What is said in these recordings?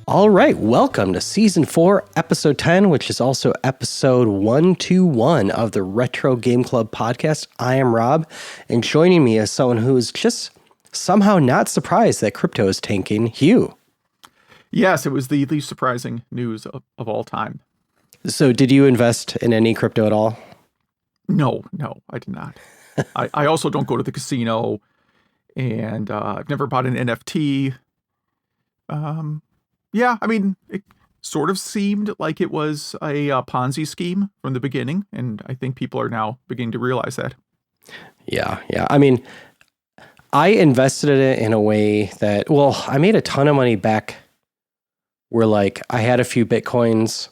All right, welcome to Season 4, Episode 10, which is also Episode 121 of the Retro Game Club podcast. I am Rob, and joining me is someone who is just somehow not surprised that crypto is tanking, Hugh. Yes, it was the least surprising news of all time. So did you invest in any crypto at all? No, I did not. I also don't go to the casino, and I've never bought an NFT. Yeah, I mean, it sort of seemed like it was a Ponzi scheme from the beginning, and I think people are now beginning to realize that. Yeah. I mean, I invested in it in a way that, well, I made a ton of money back where, like, I had a few Bitcoins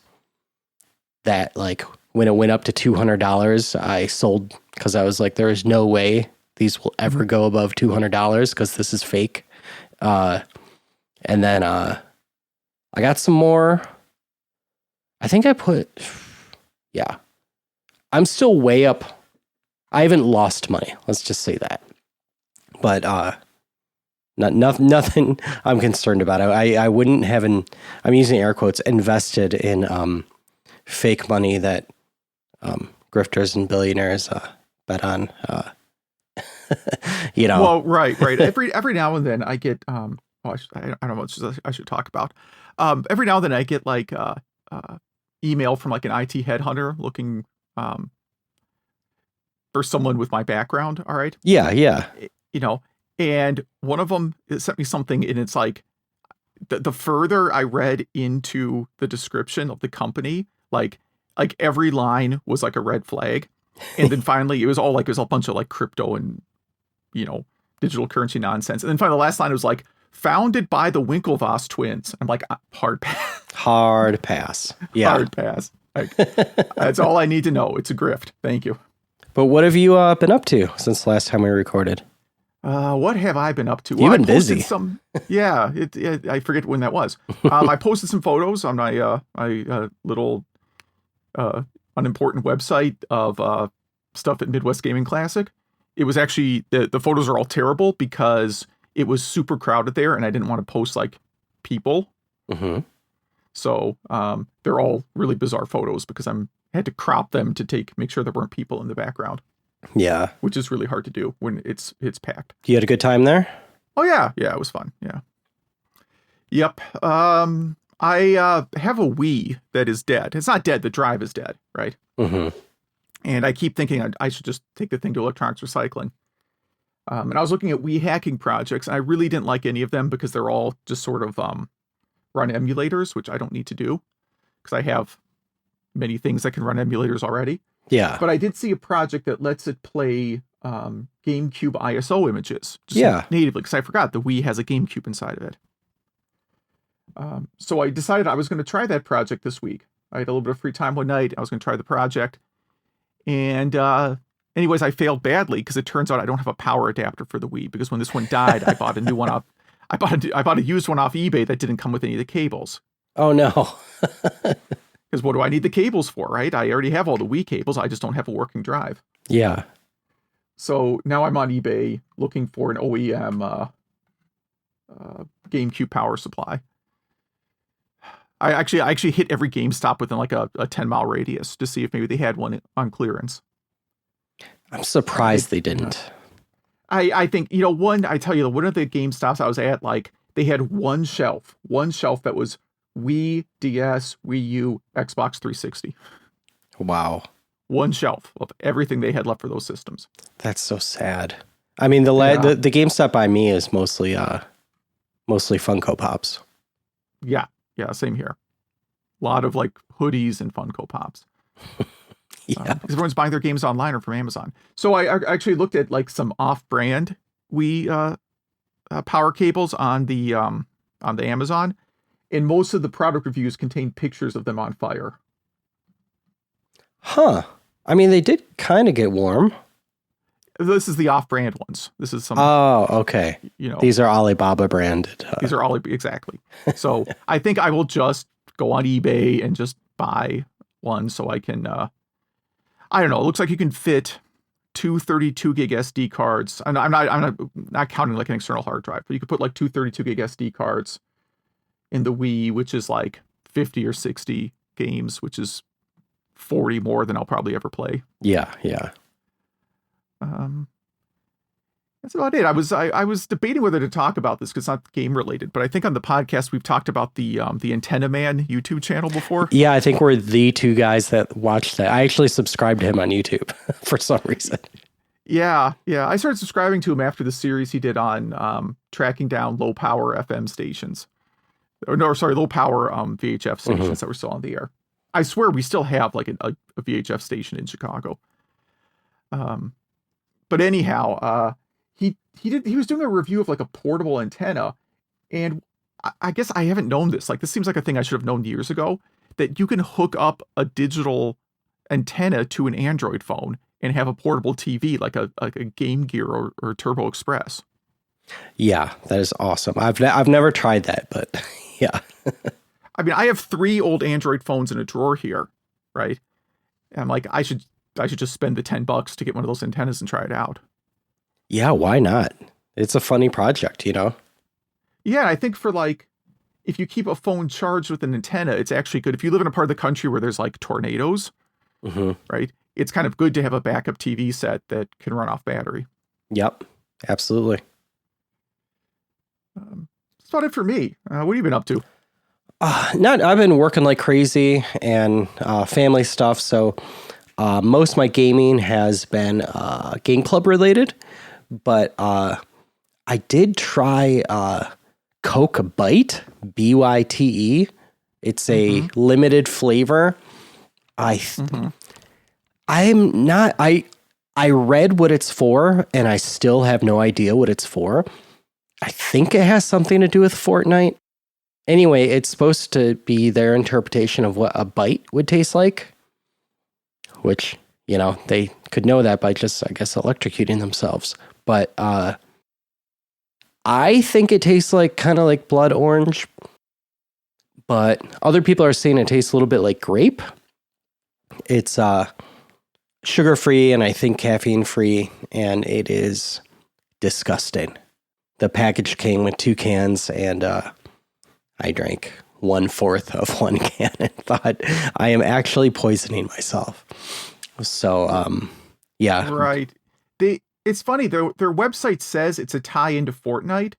that, like, when it went up to $200, I sold because I was like, there is no way these will ever go above $200 because this is fake. And then I got some more. I think I'm still way up. I haven't lost money. Let's just say that. But nothing I'm concerned about. I wouldn't have, I'm using air quotes, invested in fake money that grifters and billionaires bet on. Well, right. Every now and then I get I don't know what I should talk about. Every now and then I get like email from like an IT headhunter looking for someone with my background. All right. Yeah. And one of them sent me something, and it's like the further I read into the description of the company, like every line was like a red flag. And then finally it was a bunch of like crypto and, digital currency nonsense. And then finally the last line was like, founded by the Winklevoss twins. I'm like, hard pass. Hard pass. Yeah. Hard pass. Like, that's all I need to know. It's a grift. Thank you. But what have you been up to since the last time we recorded? What have I been up to? You've been busy. I forget when that was. I posted some photos on my little unimportant website of stuff at Midwest Gaming Classic. It was actually, the photos are all terrible because it was super crowded there, and I didn't want to post like people. Mm-hmm. So they're all really bizarre photos because I had to crop them to make sure there weren't people in the background. Yeah, which is really hard to do when it's packed. You had a good time there? Oh yeah, it was fun. Yeah. Yep. I have a Wii that is dead. It's not dead. The drive is dead, right? Mm-hmm. And I keep thinking I should just take the thing to electronics recycling. And I was looking at Wii hacking projects, and I really didn't like any of them because they're all just sort of run emulators, which I don't need to do because I have many things that can run emulators already. Yeah. But I did see a project that lets it play GameCube ISO images just natively, because I forgot the Wii has a GameCube inside of it. So I decided I was going to try that project this week. I had a little bit of free time one night. I was going to try the project. And anyways, I failed badly because it turns out I don't have a power adapter for the Wii, because when this one died, I bought a new one off. I bought a used one off eBay that didn't come with any of the cables. Oh no. Because what do I need the cables for, right? I already have all the Wii cables. I just don't have a working drive. Yeah. So now I'm on eBay looking for an OEM GameCube power supply. I actually hit every GameStop within like a 10-mile radius to see if maybe they had one on clearance. I'm surprised they didn't. I think, one of the GameStops I was at, like, they had one shelf that was Wii, DS, Wii U, Xbox 360. Wow. One shelf of everything they had left for those systems. That's so sad. I mean, the GameStop by me is mostly Funko Pops. Yeah, same here. A lot of like hoodies and Funko Pops. Yeah. Because everyone's buying their games online or from Amazon. So I actually looked at like some off-brand Wii power cables on the Amazon. And most of the product reviews contain pictures of them on fire. Huh. I mean, they did kind of get warm. This is the off-brand ones. This is some... Oh, okay. These are Alibaba branded. These are Alibaba, exactly. So I think I will just go on eBay and just buy one so I can... I don't know. It looks like you can fit two 32 gig SD cards. I'm not counting like an external hard drive, but you could put like two 32 gig SD cards and the Wii, which is like 50 or 60 games, which is 40 more than I'll probably ever play. Yeah, yeah. That's about it. I was debating whether to talk about this because it's not game related, but I think on the podcast we've talked about the Antenna Man YouTube channel before. Yeah, I think we're the two guys that watched that. I actually subscribed to him on YouTube for some reason. Yeah. I started subscribing to him after the series he did on tracking down low power FM stations. Low power VHF stations that were still on the air. I swear we still have like a VHF station in Chicago. But anyhow, he was doing a review of like a portable antenna, and I guess I haven't known this. Like, this seems like a thing I should have known years ago, that you can hook up a digital antenna to an Android phone and have a portable TV like a Game Gear or Turbo Express. Yeah, that is awesome. I've never tried that, but yeah. I mean, I have 3 old Android phones in a drawer here, right? And I'm like, I should just spend the $10 to get one of those antennas and try it out. Yeah, why not? It's a funny project, you know? Yeah, I think for like, if you keep a phone charged with an antenna, it's actually good. If you live in a part of the country where there's like tornadoes, right? It's kind of good to have a backup TV set that can run off battery. Yep, absolutely. That's about it for me. What have you been up to? I've been working like crazy and family stuff. So most of my gaming has been game club related, but I did try Coke Bite, BYTE. It's a limited flavor. I'm not. I read what it's for, and I still have no idea what it's for. I think it has something to do with Fortnite. Anyway, it's supposed to be their interpretation of what a bite would taste like, which, you know, they could know that by just, I guess, electrocuting themselves. But I think it tastes like kind of like blood orange, but other people are saying it tastes a little bit like grape. It's sugar-free and I think caffeine-free, and it is disgusting. The package came with 2 cans, and I drank 1/4 of 1 can and thought I am actually poisoning myself. So, yeah. Right. It's funny, their website says it's a tie into Fortnite,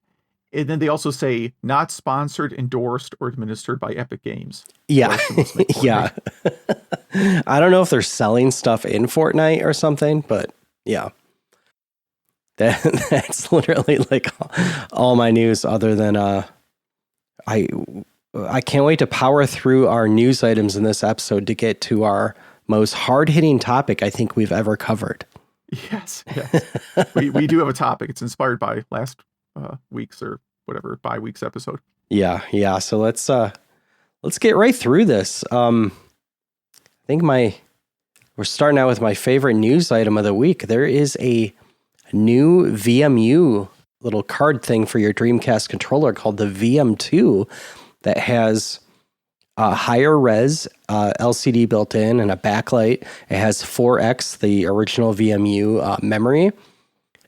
and then they also say not sponsored, endorsed, or administered by Epic Games. Yeah. Yeah. I don't know if they're selling stuff in Fortnite or something, but yeah. That's literally like all my news, other than I can't wait to power through our news items in this episode to get to our most hard-hitting topic I think we've ever covered. Yes. we do have a topic. It's inspired by last week's or whatever bi-week's episode. Yeah. So let's get right through this. I think we're starting out with my favorite news item of the week. There is a new VMU little card thing for your Dreamcast controller called the VM2 that has a higher res LCD built in and a backlight. It has 4x the original VMU memory.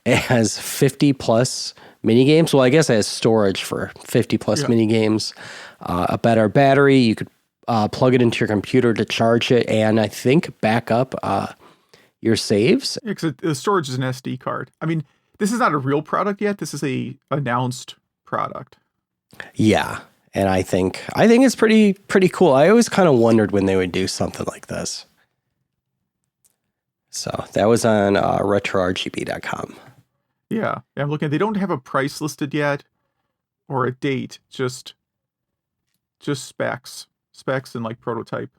It has 50 plus mini games. Well, I guess it has storage for 50 plus mini games. A better battery. You could plug it into your computer to charge it, and I think back up your saves. Yeah, because the storage is an SD card. I mean, this is not a real product yet. This is a announced product. Yeah. And I think it's pretty cool. I always kind of wondered when they would do something like this. So that was on retrorgb.com. Yeah, I'm looking. They don't have a price listed yet or a date. Just specs and like prototype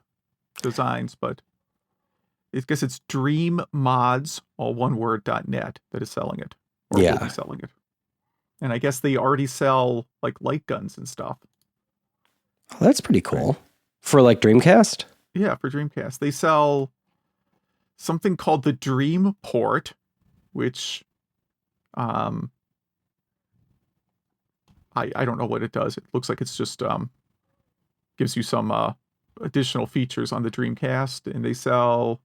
designs. But I guess it's DreamMods, all one word, .net that is selling it, or will be selling it. And I guess they already sell like light guns and stuff. Oh, that's pretty cool. Right. For like Dreamcast? Yeah, for Dreamcast. They sell something called the Dream Port, which I don't know what it does. It looks like it's just gives you some additional features on the Dreamcast, and they sell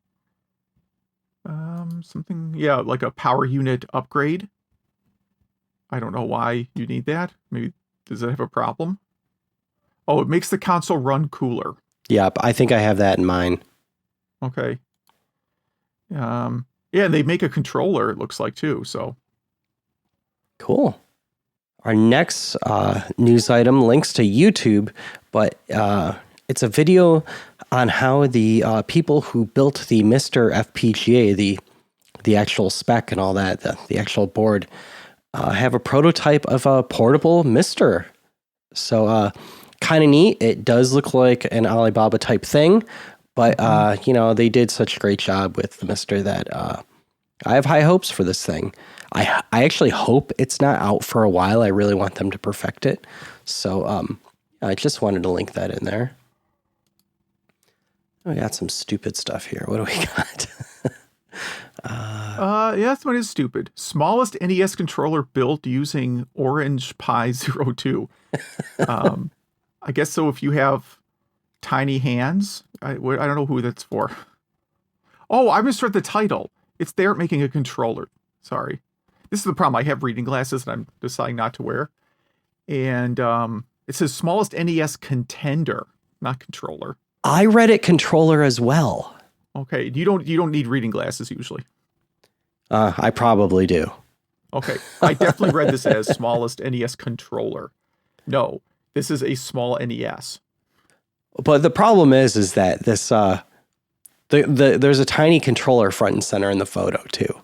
something, like a power unit upgrade. I don't know why you need that. Maybe does it have a problem? Oh, it makes the console run cooler. Yep, I think I have that in mind. Okay. Yeah, and they make a controller, it looks like, too, so. Cool. Our next news item links to YouTube, but it's a video on how the people who built the Mr. FPGA, the actual spec and all that, the actual board, have a prototype of a portable Mr. So kind of neat. It does look like an Alibaba type thing, but they did such a great job with the Mr. that I have high hopes for this thing. I actually hope it's not out for a while. I really want them to perfect it. So I just wanted to link that in there. We got some stupid stuff here. What do we got? Yeah, this one is stupid. Smallest NES controller built using Orange Pi 02. I guess so if you have tiny hands. I don't know who that's for. Oh, I misread the title. It's there making a controller. Sorry. This is the problem. I have reading glasses and I'm deciding not to wear. And it says smallest NES contender, not controller. I read it controller as well. Okay. You don't need reading glasses usually. I probably do. Okay. I definitely read this as smallest NES controller. No, this is a small NES. But the problem is that this there's a tiny controller front and center in the photo too.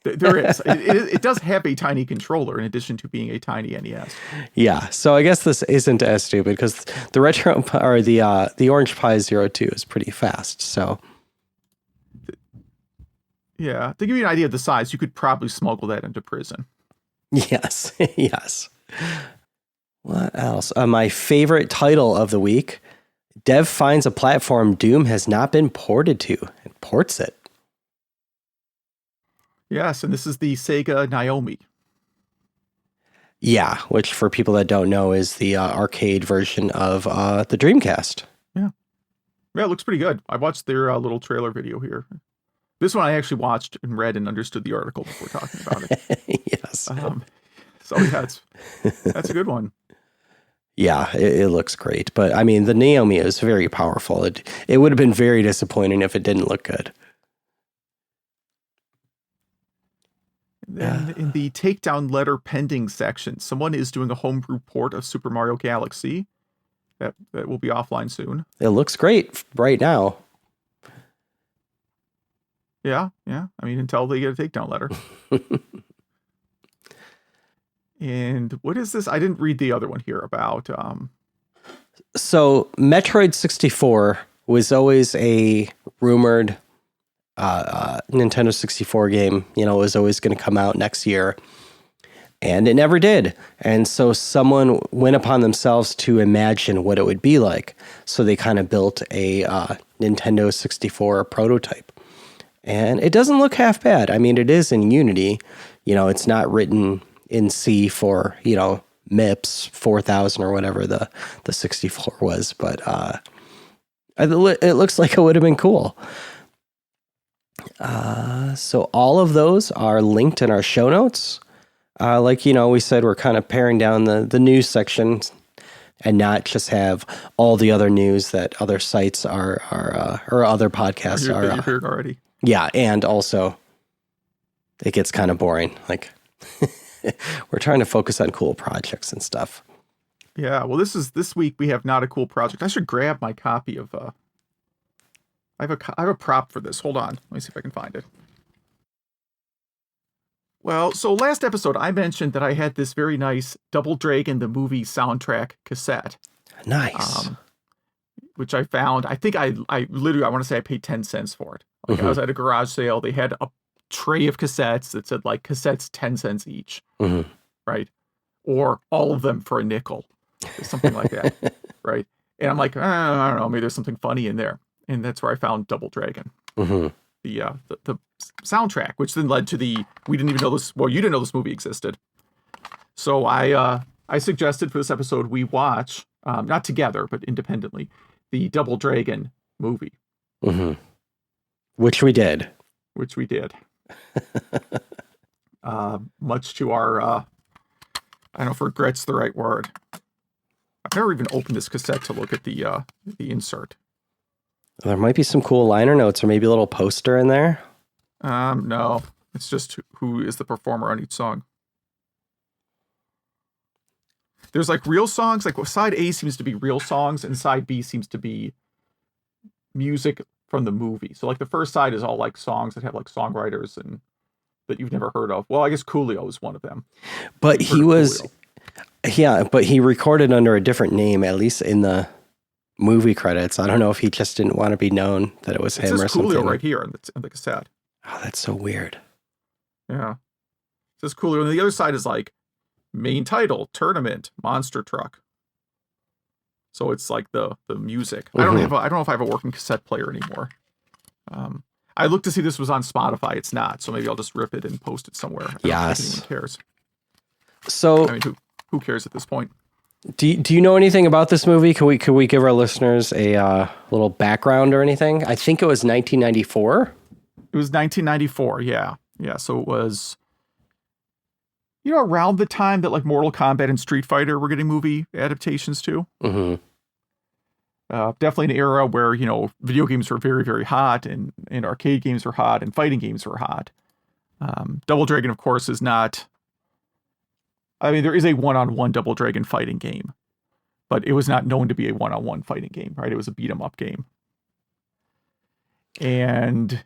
There is. It does have a tiny controller in addition to being a tiny NES. Yeah, so I guess this isn't as stupid because the retro or the Orange Pi 02 is pretty fast. So yeah, to give you an idea of the size, you could probably smuggle that into prison. yes, yes. What else? My favorite title of the week: Dev finds a platform Doom has not been ported to and ports it. Yes, and this is the Sega Naomi. Yeah, which for people that don't know is the arcade version of the Dreamcast. Yeah, it looks pretty good. I watched their little trailer video here. This one I actually watched and read and understood the article before talking about it. Yes. So yeah, that's a good one. Yeah, it looks great. But I mean, the Naomi is very powerful. It would have been very disappointing if it didn't look good. Then in the takedown letter pending section, someone is doing a homebrew port of Super Mario Galaxy. That will be offline soon. It looks great right now. Yeah. I mean, until they get a takedown letter. And what is this? I didn't read the other one here about. So Metroid 64 was always a rumored Nintendo 64 game, it was always going to come out next year. And it never did. And so someone went upon themselves to imagine what it would be like. So they kind of built a Nintendo 64 prototype. And it doesn't look half bad. I mean, it is in Unity. It's not written in C for, MIPS 4000 or whatever the 64 was. But it looks like it would have been cool. So all of those are linked in our show notes. We said, we're kind of paring down the news section and not just have all the other news that other sites are or other podcasts You've heard already. Yeah, and also it gets kind of boring. Like we're trying to focus on cool projects and stuff. Yeah, well, this week we have not a cool project. I should grab my copy of. I have a prop for this. Hold on, let me see if I can find it. Well, so last episode I mentioned that I had this very nice Double Dragon the movie soundtrack cassette. Nice. Which I found. I think I literally I want to say I paid 10 cents for it. Like I was at a garage sale. They had a tray of cassettes that said like cassettes 10 cents each. Right? Or all of them for a nickel. Or something like that. Right? And I'm like, I don't know, maybe there's something funny in there. And that's where I found Double Dragon. The soundtrack, which then led to we didn't even know this. Well, you didn't know this movie existed. So I suggested for this episode we watch, not together, but independently, the Double Dragon movie. Which we did. Much to our, I don't know if regret's the right word. I've never even opened this cassette to look at the insert. There might be some cool liner notes or maybe a little poster in there. No. It's just who is the performer on each song. There's like real songs, like side A seems to be real songs, and side B seems to be music from the movie. So like the first side is all like songs that have like songwriters and that you've never heard of. Well, I guess Coolio is one of them. But he was, but he recorded under a different name, at least in the movie credits. I don't know if he just didn't want to be known that it was him or something. It says Coolio right here in the cassette. Oh, that's so weird. Yeah. It says Coolio. And the other side is like main title, tournament, monster truck. So it's like the music. I don't know if I have a working cassette player anymore. I looked to see this was on Spotify. It's not. So maybe I'll just rip it and post it somewhere. I don't think anyone cares. So I mean, who cares at this point? Do you know anything about this movie? Could we give our listeners a little background or anything? I think it was 1994. It was 1994. Yeah. Yeah. So it was, around the time that like Mortal Kombat and Street Fighter were getting movie adaptations too. Mm-hmm. Definitely an era where, video games were very, very hot and arcade games were hot and fighting games were hot. Double Dragon, of course, is not... I mean, there is a one-on-one Double Dragon fighting game, but it was not known to be a one-on-one fighting game, right? It was a beat-em-up game. And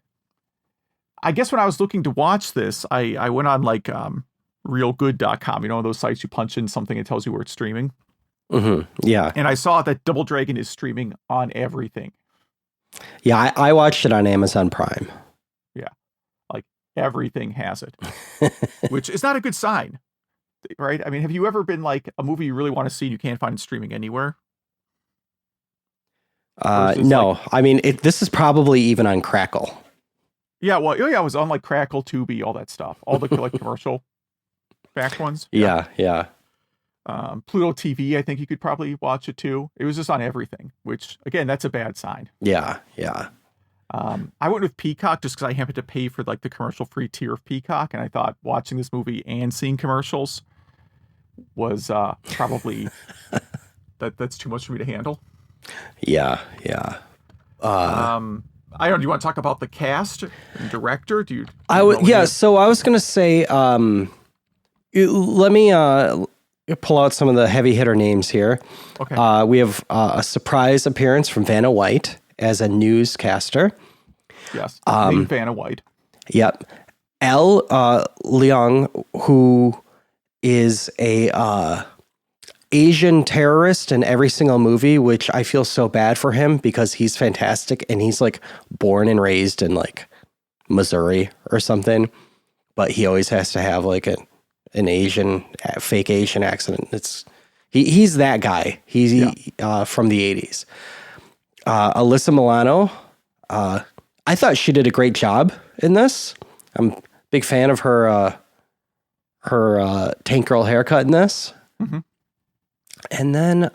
I guess when I was looking to watch this, I went on like realgood.com, those sites you punch in something, it tells you where it's streaming. Mm-hmm. Yeah. And I saw that Double Dragon is streaming on everything. Yeah, I watched it on Amazon Prime. Yeah. Like everything has it, which is not a good sign, right? I mean, have you ever been like a movie you really want to see and you can't find it streaming anywhere? No. I mean, this is probably even on Crackle. Yeah, well, yeah, it was on like Crackle, Tubi, all that stuff. All the like commercial back ones. Yeah. Pluto TV, I think you could probably watch it too. It was just on everything, which again, that's a bad sign. Yeah. I went with Peacock just because I happened to pay for like the commercial free tier of Peacock, and I thought watching this movie and seeing commercials was probably that's too much for me to handle. Yeah. I don't know. Do you want to talk about the cast and director? So I was gonna say, let me pull out some of the heavy hitter names here. Okay. We have a surprise appearance from Vanna White as a newscaster. Yes. Named Vanna White. Yep. L. Leong, who is a Asian terrorist in every single movie, which I feel so bad for him because he's fantastic and he's like born and raised in like Missouri or something, but he always has to have like an fake Asian accent. He's that guy. He's from the 80s. Alyssa Milano. I thought she did a great job in this. I'm a big fan of her tank girl haircut in this. Mm-hmm. And then,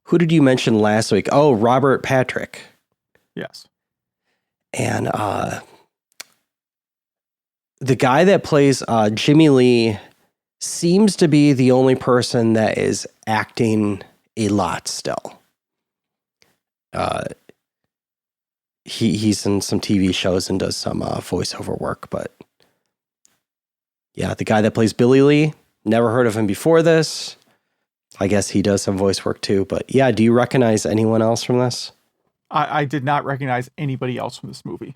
who did you mention last week? Oh, Robert Patrick. Yes. And the guy that plays Jimmy Lee seems to be the only person that is acting a lot still. He's in some TV shows and does some voiceover work, but yeah, the guy that plays Billy Lee, never heard of him before this. I guess he does some voice work too, but yeah, do you recognize anyone else from this? I did not recognize anybody else from this movie.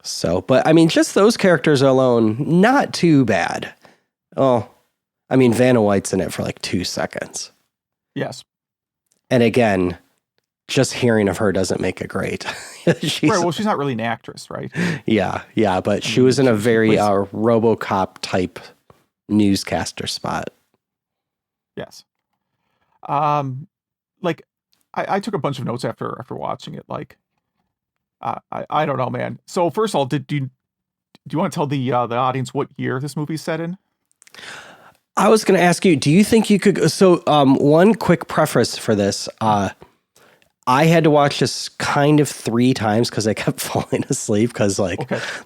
So, but I mean, just those characters alone, not too bad. Oh, I mean, Vanna White's in it for like 2 seconds. Yes. And again, just hearing of her doesn't make it great. Right. Well, she's not really an actress, right? Yeah. But she was in a very RoboCop type newscaster spot. Yes. Like I took a bunch of notes after watching it. Like, I don't know, man. So first of all, do you want to tell the audience what year this movie's set in? I was going to ask you, do you think you could? So, one quick preface for this. I had to watch this kind of 3 times because I kept falling asleep because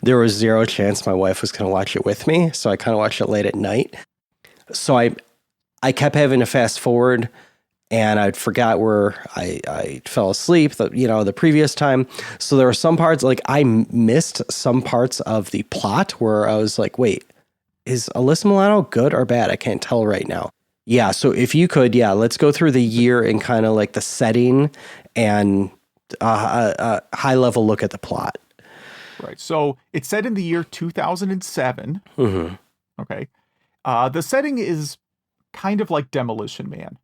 there was zero chance my wife was going to watch it with me. So I kind of watched it late at night. So I kept having to fast forward, and I'd forgot where I fell asleep, the previous time. So there were some parts, like I missed some parts of the plot where I was like, wait, is Alyssa Milano good or bad? I can't tell right now. Yeah, so if you could, let's go through the year and kind of like the setting and a high-level look at the plot. Right. So it's set in the year 2007. Mm-hmm. Okay. The setting is kind of like Demolition Man.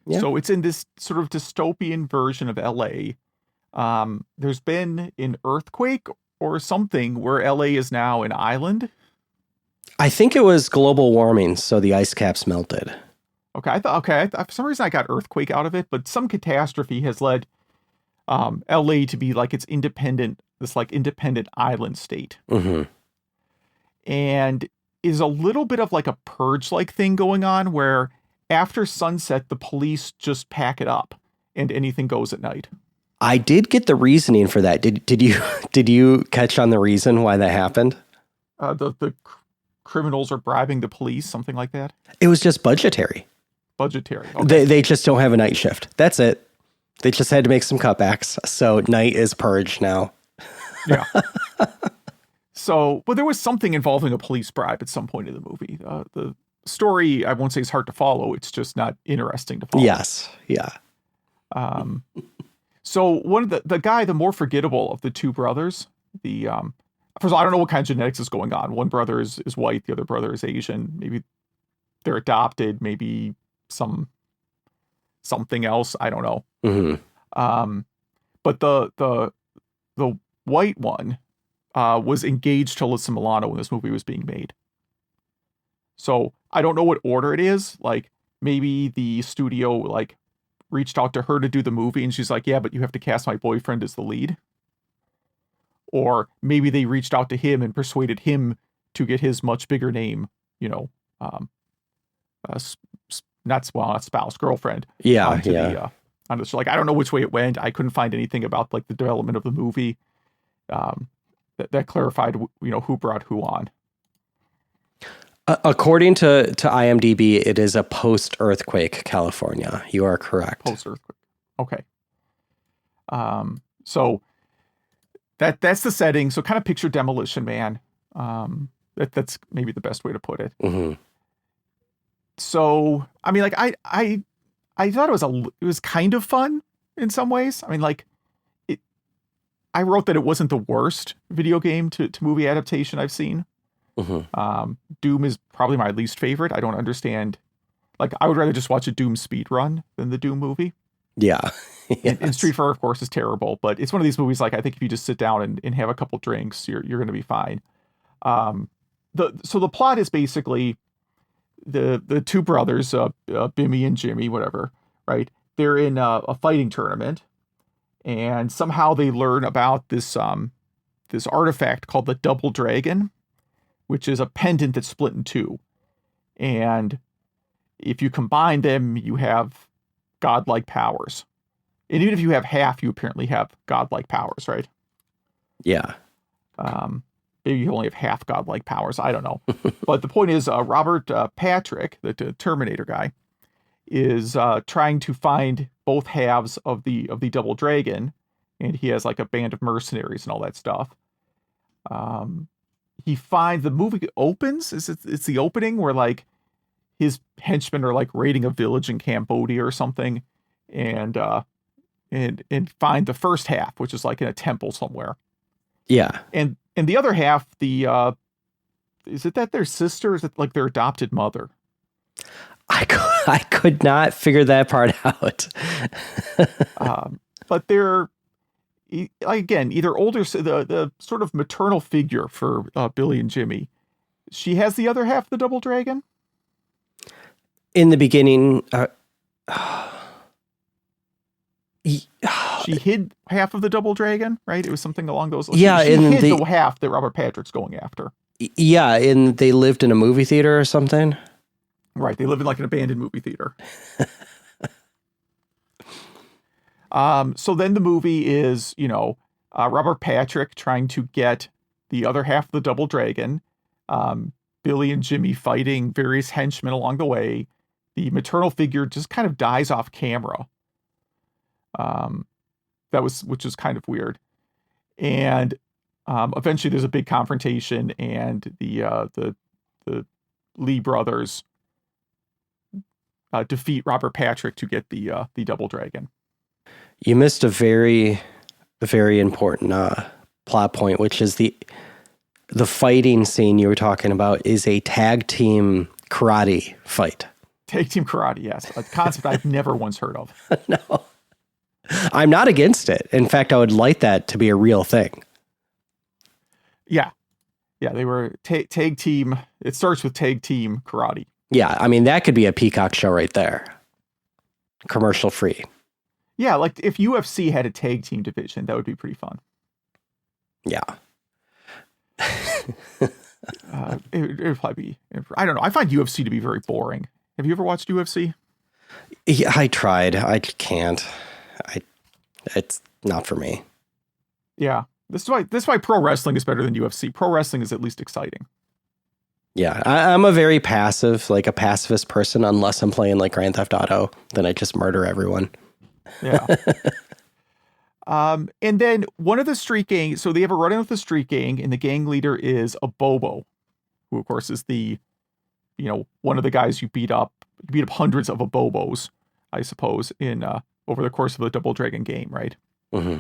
Yeah. So it's in this sort of dystopian version of LA. There's been an earthquake or something where LA is now an island. I think it was global warming, so the ice caps melted. Okay, for some reason I got earthquake out of it, but some catastrophe has led LA to be like this independent island state. Mm-hmm. And is a little bit of like a purge-like thing going on where after sunset, the police just pack it up and anything goes at night. I did get the reasoning for that. Did you catch on the reason why that happened? The criminals are bribing the police, something like that. It was just budgetary. Budgetary. Okay. They just don't have a night shift. That's it. They just had to make some cutbacks. So night is purged now. Yeah. So, but there was something involving a police bribe at some point in the movie. The story, I won't say is hard to follow. It's just not interesting to follow. Yes. Yeah. So one of the more forgettable of the two brothers, first of all, I don't know what kind of genetics is going on. One brother is white, the other brother is Asian. Maybe they're adopted, maybe something else. I don't know. Mm-hmm. But the white one was engaged to Alyssa Milano when this movie was being made. So I don't know what order it is. Like maybe the studio like reached out to her to do the movie, and she's like, "Yeah, but you have to cast my boyfriend as the lead." Or maybe they reached out to him and persuaded him to get his much bigger name, not spouse, girlfriend. Yeah, Like, I don't know which way it went. I couldn't find anything about like the development of the movie that clarified, who brought who on. According to IMDb, it is a post-earthquake California. You are correct. Post-earthquake. Okay. So that's the setting. So kind of picture Demolition Man. That's maybe the best way to put it. Mm-hmm. So, I mean, like I thought it was kind of fun in some ways. I mean, like I wrote that it wasn't the worst video game to movie adaptation I've seen. Mm-hmm. Doom is probably my least favorite. I don't understand. Like, I would rather just watch a Doom speed run than the Doom movie. Yeah. Yes. And Street Fighter, of course, is terrible, but it's one of these movies, like, I think if you just sit down and have a couple drinks, you're going to be fine. So the plot is basically the two brothers, Bimmy and Jimmy, whatever, right? They're in a fighting tournament, and somehow they learn about this artifact called the Double Dragon, which is a pendant that's split in two. And if you combine them, you have godlike powers. And even if you have half, you apparently have godlike powers, right? Yeah. Maybe you only have half godlike powers. I don't know. But the point is, Robert Patrick, the Terminator guy, is trying to find both halves of the Double Dragon, and he has like a band of mercenaries and all that stuff. He finds the movie opens. It's the opening where like his henchmen are like raiding a village in Cambodia or something, and find the first half, which is like in a temple somewhere. Yeah. And the other half, is it that their sister? Is it like their adopted mother? I could not figure that part out. But they're, again, either older, the sort of maternal figure for Billy and Jimmy. She has the other half of the Double Dragon. In the beginning, she hid half of the Double Dragon, right? It was something along those lines. Yeah, she hid the half that Robert Patrick's going after. Yeah, and they lived in a movie theater or something. Right, they live in like an abandoned movie theater. So then the movie is, Robert Patrick trying to get the other half of the Double Dragon. Billy and Jimmy fighting various henchmen along the way. The maternal figure just kind of dies off camera. Which was kind of weird. And eventually there's a big confrontation, and the Lee brothers defeat Robert Patrick to get the Double Dragon. You missed a very, very important plot point, which is the fighting scene you were talking about is a tag team karate fight. Tag team karate, yes. A concept I've never once heard of. No. I'm not against it. In fact, I would like that to be a real thing. Yeah. Yeah, they were tag team. It starts with tag team karate. Yeah, I mean, that could be a Peacock show right there. Commercial free. Yeah, like if UFC had a tag team division, that would be pretty fun. Yeah. It would probably be, I don't know. I find UFC to be very boring. Have you ever watched UFC? Yeah, I tried. I can't. It's not for me. Yeah. This is why pro wrestling is better than UFC. Pro wrestling is at least exciting. Yeah, I'm a very passive, like a pacifist person, unless I'm playing like Grand Theft Auto. Then I just murder everyone. Yeah. And then one of the street gang, so they have a run-in with the street gang, and the gang leader is a Bobo, who of course is one of the guys you beat up. You beat up hundreds of Bobos, I suppose, in over the course of the Double Dragon game, right? Mm-hmm.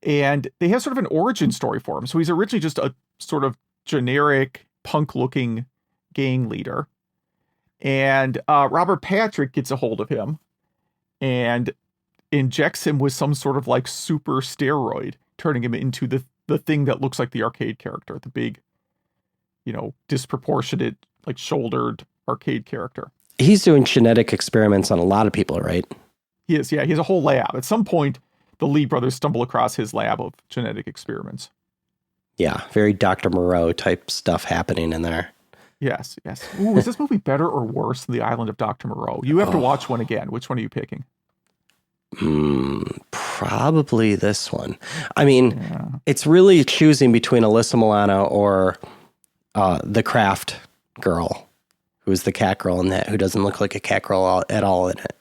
And they have sort of an origin story for him. So he's originally just a sort of generic punk-looking gang leader. And Robert Patrick gets a hold of him and injects him with some sort of like super steroid, turning him into the thing that looks like the arcade character, the big, disproportionate, like shouldered arcade character. He's doing genetic experiments on a lot of people, right? He is, yeah. He has a whole lab. At some point, the Lee brothers stumble across his lab of genetic experiments. Yeah, very Dr. Moreau type stuff happening in there. Yes, yes. Ooh, is this movie better or worse than The Island of Dr. Moreau? You have to watch one again. Which one are you picking? Probably this one. I mean, It's really choosing between Alyssa Milano or the Kraft girl, who's the cat girl in that, who doesn't look like a cat girl at all in it.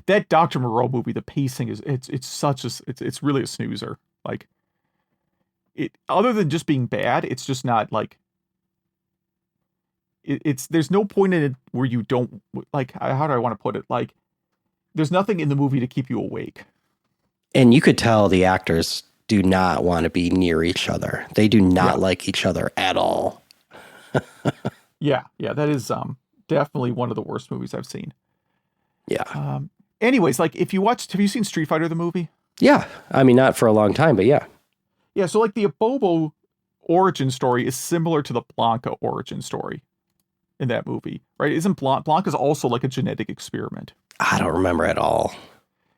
That Dr. Moreau movie, the pacing is it's really a snoozer. Like it, other than just being bad, it's just not like there's no point in it where you don't like, how do I want to put it? Like there's nothing in the movie to keep you awake. And you could tell the actors do not want to be near each other. They do not like each other at all. Yeah, that is definitely one of the worst movies I've seen. Yeah. Anyways, like have you seen Street Fighter the movie? Yeah. I mean, not for a long time, but yeah. Yeah, so like the Abobo origin story is similar to the Blanca origin story in that movie, right? Isn't Blanca's also like a genetic experiment? I don't remember at all.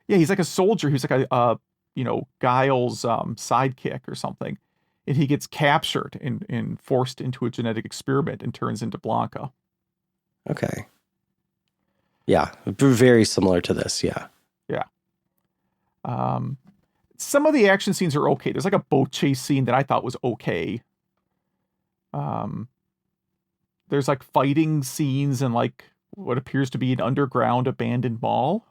Yeah, he's like a soldier. He's like a Guile's sidekick or something. And he gets captured and forced into a genetic experiment and turns into Blanca. Okay. Yeah, very similar to this, yeah. Yeah. Some of the action scenes are okay. There's like a boat chase scene that I thought was okay. There's like fighting scenes in like what appears to be an underground abandoned mall.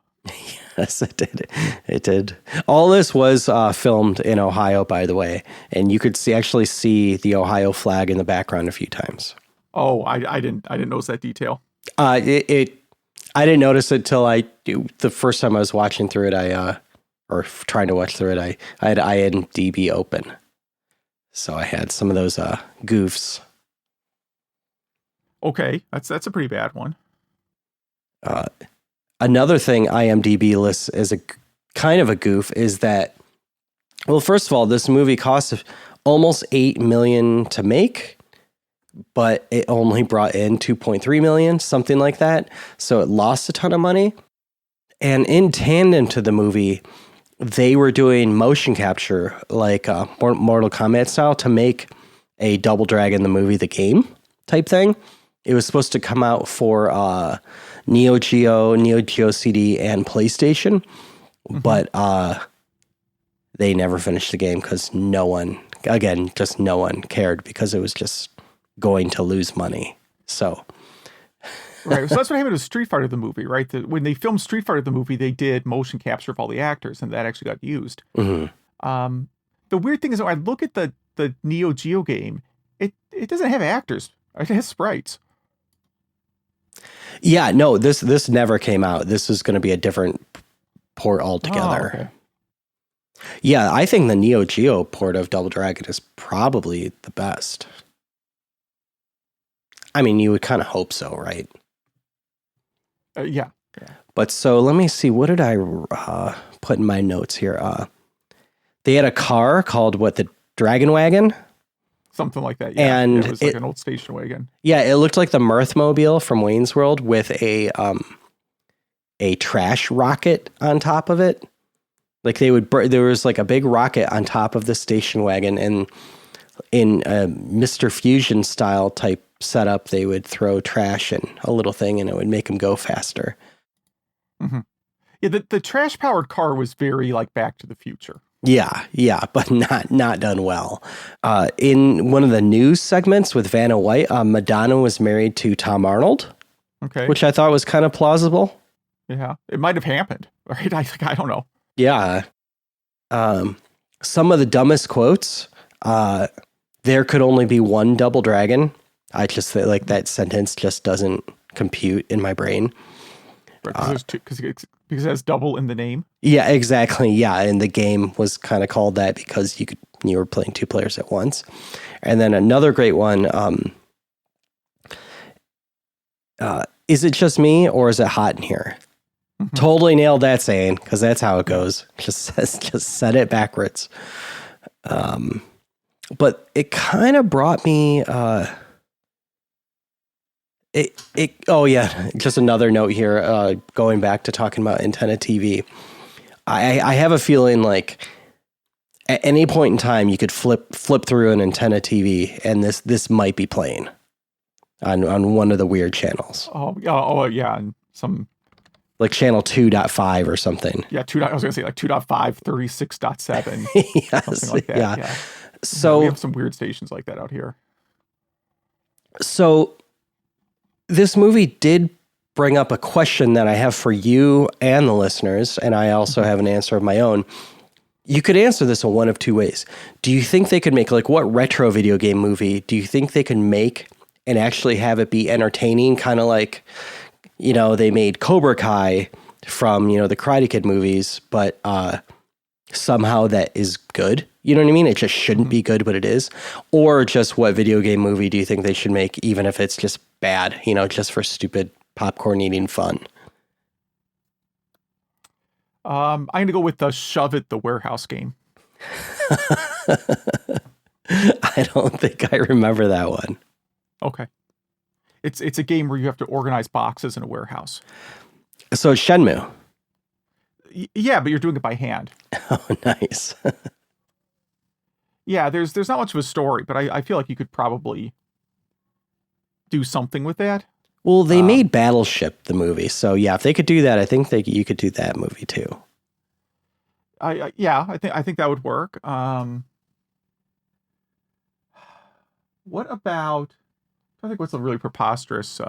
Yes, it did. It did. All this was filmed in Ohio, by the way, and you could actually see the Ohio flag in the background a few times. Oh, I didn't notice that detail. I didn't notice it till the first time I was watching through it. Or trying to watch through it. I had IMDb open, so I had some of those goofs. Okay, that's a pretty bad one. Another thing IMDb lists as a kind of a goof is that, well, first of all, this movie cost almost $8 million to make, but it only brought in $2.3 million, something like that. So it lost a ton of money. And in tandem to the movie, they were doing motion capture, like Mortal Kombat style, to make a Double Dragon the movie, the game type thing. It was supposed to come out for Neo Geo CD, and PlayStation, but they never finished the game because no one cared because it was just going to lose money. So, Right. So that's what happened with Street Fighter the movie, right? When they filmed Street Fighter the movie, they did motion capture of all the actors, and that actually got used. mm-hmm. The weird thing is, when I look at the Neo Geo game, it doesn't have actors. It has sprites. Yeah, no, this never came out. This is going to be a different port altogether. Oh, okay. Yeah, I think the Neo Geo port of Double Dragon is probably the best. I mean, you would kind of hope so, right? Yeah. But so let me see. What did I put in my notes here? They had a car called the Dragon Wagon? Something like that. Yeah. And it was like an old station wagon. Yeah, it looked like the Mirthmobile from Wayne's World with a trash rocket on top of it. Like there was like a big rocket on top of the station wagon, and in a Mr. Fusion style type setup, they would throw trash in a little thing, and it would make them go faster. Mm-hmm. Yeah, the trash powered car was very like Back to the Future. Yeah, but not done well. In one of the news segments with Vanna White, Madonna was married to Tom Arnold. Okay, which I thought was kind of plausible. Yeah, it might have happened. Right? I don't know. Yeah. Some of the dumbest quotes. There could only be one Double Dragon. I just feel like that sentence just doesn't compute in my brain. Right, because it has double in the name. Yeah, exactly. Yeah, and the game was kind of called that because you were playing two players at once. And then another great one. Is it just me or is it hot in here? Mm-hmm. Totally nailed that saying because that's how it goes. Just said it backwards. But it kind of brought me. Oh yeah, just another note here. Going back to talking about antenna TV, I have a feeling like at any point in time you could flip through an antenna TV, and this might be playing on one of the weird channels. Oh yeah, and some like channel 2.5 or something. Yeah, I was gonna say like 2.5, 36.7. Yes, something like that. Yeah. So we have some weird stations like that out here. So this movie did bring up a question that I have for you and the listeners, and I also have an answer of my own. You could answer this in one of two ways. Do you think they could make, like, what retro video game movie do you think they could make and actually have it be entertaining? Kind of like, they made Cobra Kai from, the Karate Kid movies, but somehow that is good. You know what I mean? It just shouldn't be good, but it is. Or just what video game movie do you think they should make, even if it's just bad, just for stupid popcorn eating fun? I'm going to go with the Shove It, the warehouse game. I don't think I remember that one. Okay. It's a game where you have to organize boxes in a warehouse. So it's Shenmue. Yeah, but you're doing it by hand. Oh, nice. Yeah, there's not much of a story, but I feel like you could probably do something with that. Well, they made Battleship the movie, so yeah, if they could do that, I think you could do that movie too. I think that would work. What about? I think what's a really preposterous.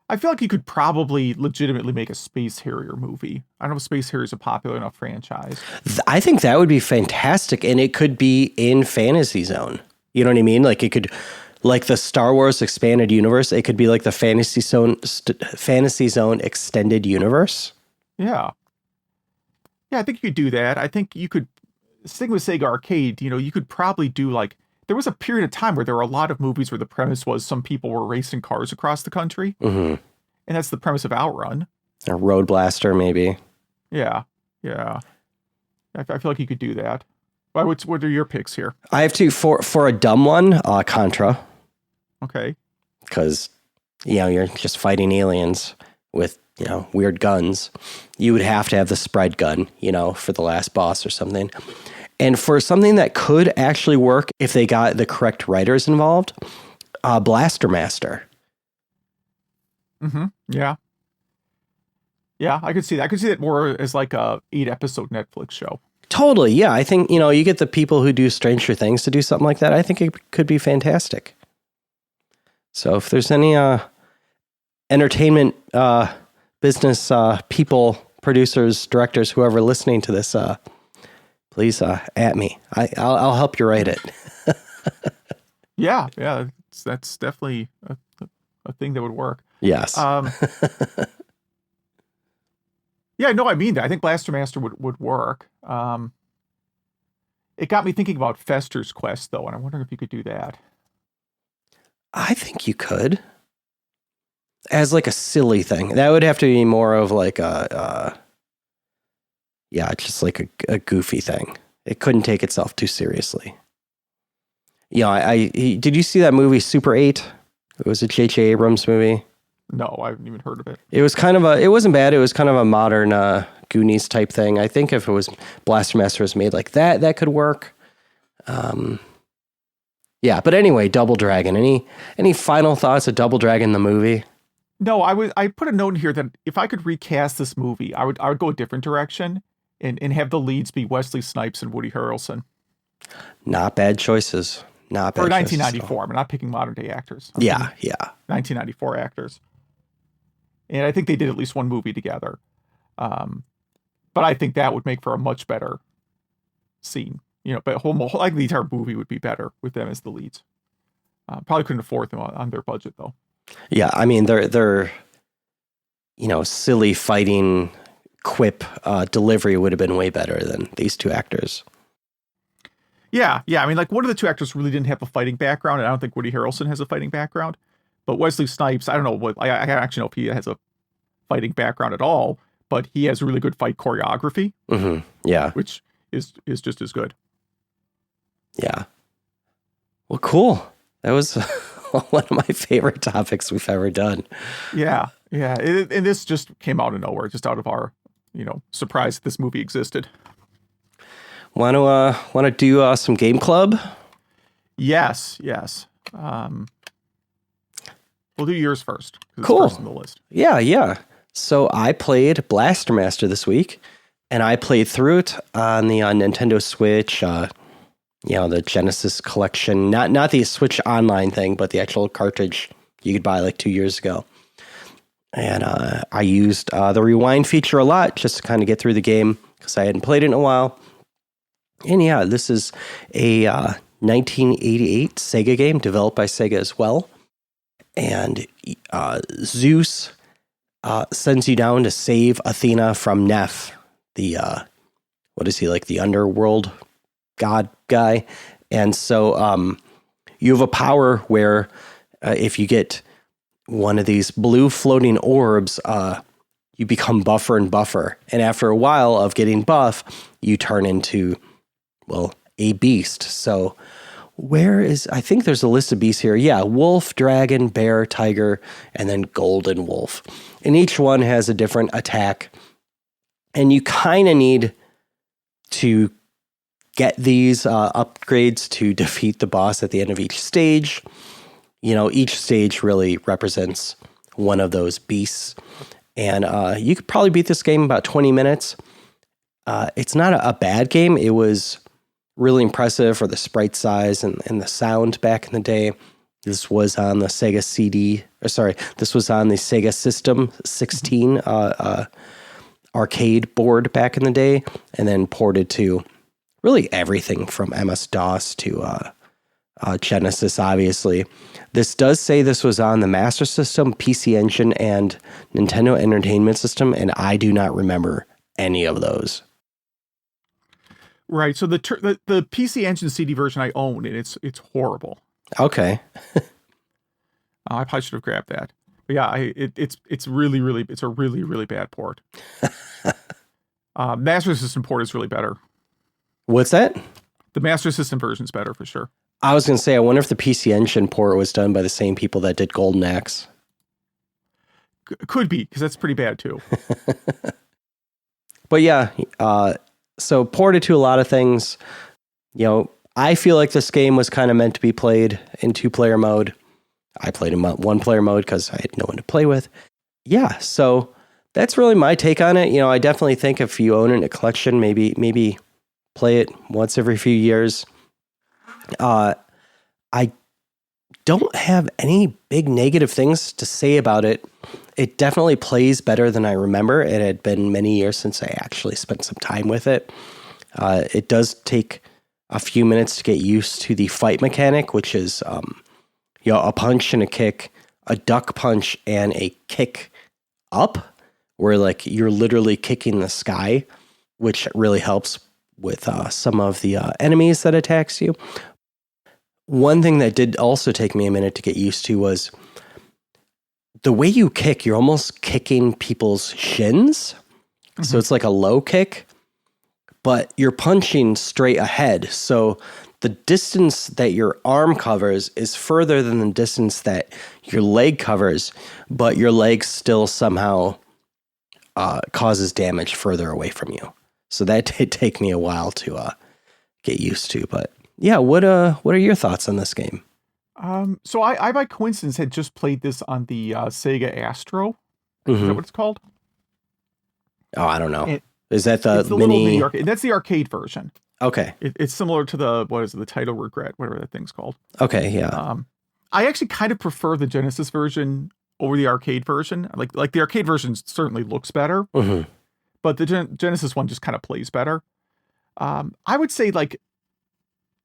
I feel like you could probably legitimately make a Space Harrier movie. I don't know if Space Harrier is a popular enough franchise. I think that would be fantastic, and it could be in Fantasy Zone. You know what I mean? Like it could, like the Star Wars expanded universe. It could be like the Fantasy Zone extended universe. Yeah, I think you could do that. I think you could. Sticking with Sega Arcade, you could probably do like. There was a period of time where there were a lot of movies where the premise was some people were racing cars across the country. Mm-hmm. And that's the premise of Outrun. A Road Blaster, maybe. Yeah. I feel like you could do that. What are your picks here? I have two. For a dumb one, Contra. Okay. Because, you're just fighting aliens with, weird guns. You would have to have the spread gun, for the last boss or something. And for something that could actually work if they got the correct writers involved, Blaster Master. Mm-hmm. Yeah. Yeah, I could see that. I could see that more as like a 8-episode Netflix show. Totally. Yeah. I think, you get the people who do Stranger Things to do something like that. I think it could be fantastic. So if there's any entertainment business people, producers, directors, whoever listening to this, please at me. I'll help you write it. Yeah. That's definitely a thing that would work. Yes. Yeah, no, I mean that. I think Blaster Master would work. It got me thinking about Fester's Quest, though, and I'm wondering if you could do that. I think you could. As like a silly thing. That would have to be more of like just like a goofy thing. It couldn't take itself too seriously. Did you see that movie Super 8? It was a J.J. Abrams movie. No, I haven't even heard of it. It was it wasn't bad. It was kind of a modern Goonies type thing. I think if it was Blaster Master was made like that could work. Yeah, but anyway, Double Dragon. Any final thoughts of Double Dragon the movie? No, I put a note in here that if I could recast this movie, I would go a different direction and have the leads be Wesley Snipes and Woody Harrelson. Not bad choices. Not bad. For 1994. I'm not picking modern day actors. Yeah. 1994 actors. And I think they did at least one movie together. But I think that would make for a much better scene. But like the entire movie would be better with them as the leads. Probably couldn't afford them on their budget though. Yeah, I mean they're silly fighting quip delivery would have been way better than these two actors. Yeah. I mean, like one of the two actors really didn't have a fighting background, and I don't think Woody Harrelson has a fighting background. But Wesley Snipes, I don't know what I actually know if he has a fighting background at all, but he has really good fight choreography. Mm-hmm. Yeah, which is just as good. Yeah. Well, cool. That was one of my favorite topics we've ever done. Yeah. And this just came out of nowhere, just out of our, surprise that this movie existed. Want to do some game club? Yes. We'll do yours first. Cool. It's first on the list. Yeah. So I played Blaster Master this week, and I played through it on the Nintendo Switch. The Genesis collection, not the Switch Online thing, but the actual cartridge you could buy like 2 years ago. And I used the rewind feature a lot just to kind of get through the game because I hadn't played it in a while. And yeah, this is a 1988 Sega game developed by Sega as well. And Zeus sends you down to save Athena from Neph, the, what is he, like the underworld god guy. And so you have a power where if you get one of these blue floating orbs, you become buffer and buffer. And after a while of getting buff, you turn into, a beast. So I think there's a list of beasts here. Yeah, wolf, dragon, bear, tiger, and then golden wolf. And each one has a different attack. And you kind of need to get these upgrades to defeat the boss at the end of each stage. Each stage really represents one of those beasts. And you could probably beat this game in about 20 minutes. It's not a bad game. It was really impressive for the sprite size and the sound back in the day. This was on the Sega this was on the Sega System 16 arcade board back in the day, and then ported to really everything from MS-DOS to Genesis, obviously. This does say this was on the Master System, PC Engine, and Nintendo Entertainment System, and I do not remember any of those. Right. So the PC Engine CD version I own, and it's horrible. Okay. I probably should have grabbed that. But yeah, it's really, really, it's a really, really bad port. Master System port is really better. What's that? The Master System version is better for sure. I was going to say, I wonder if the PC Engine port was done by the same people that did Golden Axe. Could be, because that's pretty bad too. But yeah, so ported to a lot of things. I feel like this game was kind of meant to be played in 2-player mode. I played in 1-player mode because I had no one to play with. Yeah, so that's really my take on it. I definitely think if you own it in a collection, maybe play it once every few years. I don't have any big negative things to say about it. It definitely plays better than I remember. It had been many years since I actually spent some time with it. It does take a few minutes to get used to the fight mechanic, which is a punch and a kick, a duck punch and a kick up, where like you're literally kicking the sky, which really helps with some of the enemies that attacks you. One thing that did also take me a minute to get used to was the way you kick. You're almost kicking people's shins. Mm-hmm. So it's like a low kick, but you're punching straight ahead. So the distance that your arm covers is further than the distance that your leg covers, but your leg still somehow causes damage further away from you. So that did take me a while to get used to. But yeah, what are your thoughts on this game? So I by coincidence had just played this on the Sega Astro. Is that what it's called? Oh, I don't know. Is that the mini arcade? That's the arcade version. Okay. It's similar to the Title Regret, whatever that thing's called. Okay, yeah. I actually kind of prefer the Genesis version over the arcade version. Like the arcade version certainly looks better, but the Genesis one just kind of plays better. I would say, like,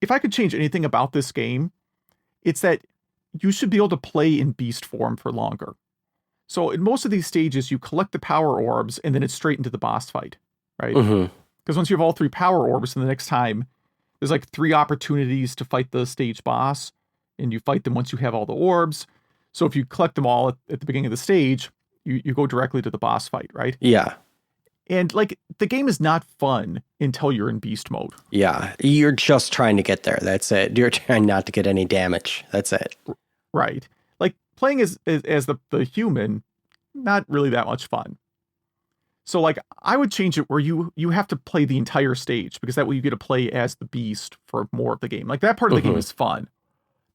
if I could change anything about this game, it's that you should be able to play in beast form for longer. So in most of these stages, you collect the power orbs and then it's straight into the boss fight, right? Because once you have all 3 power orbs, then the next time there's like 3 opportunities to fight the stage boss, and you fight them once you have all the orbs. So if you collect them all at the beginning of the stage, you go directly to the boss fight, right? Yeah. And like the game is not fun until you're in beast mode. Yeah. You're just trying to get there. That's it. You're trying not to get any damage. That's it. Right. Like playing as the human, not really that much fun. So like I would change it where you have to play the entire stage, because that way you get to play as the beast for more of the game. Like that part of the game is fun.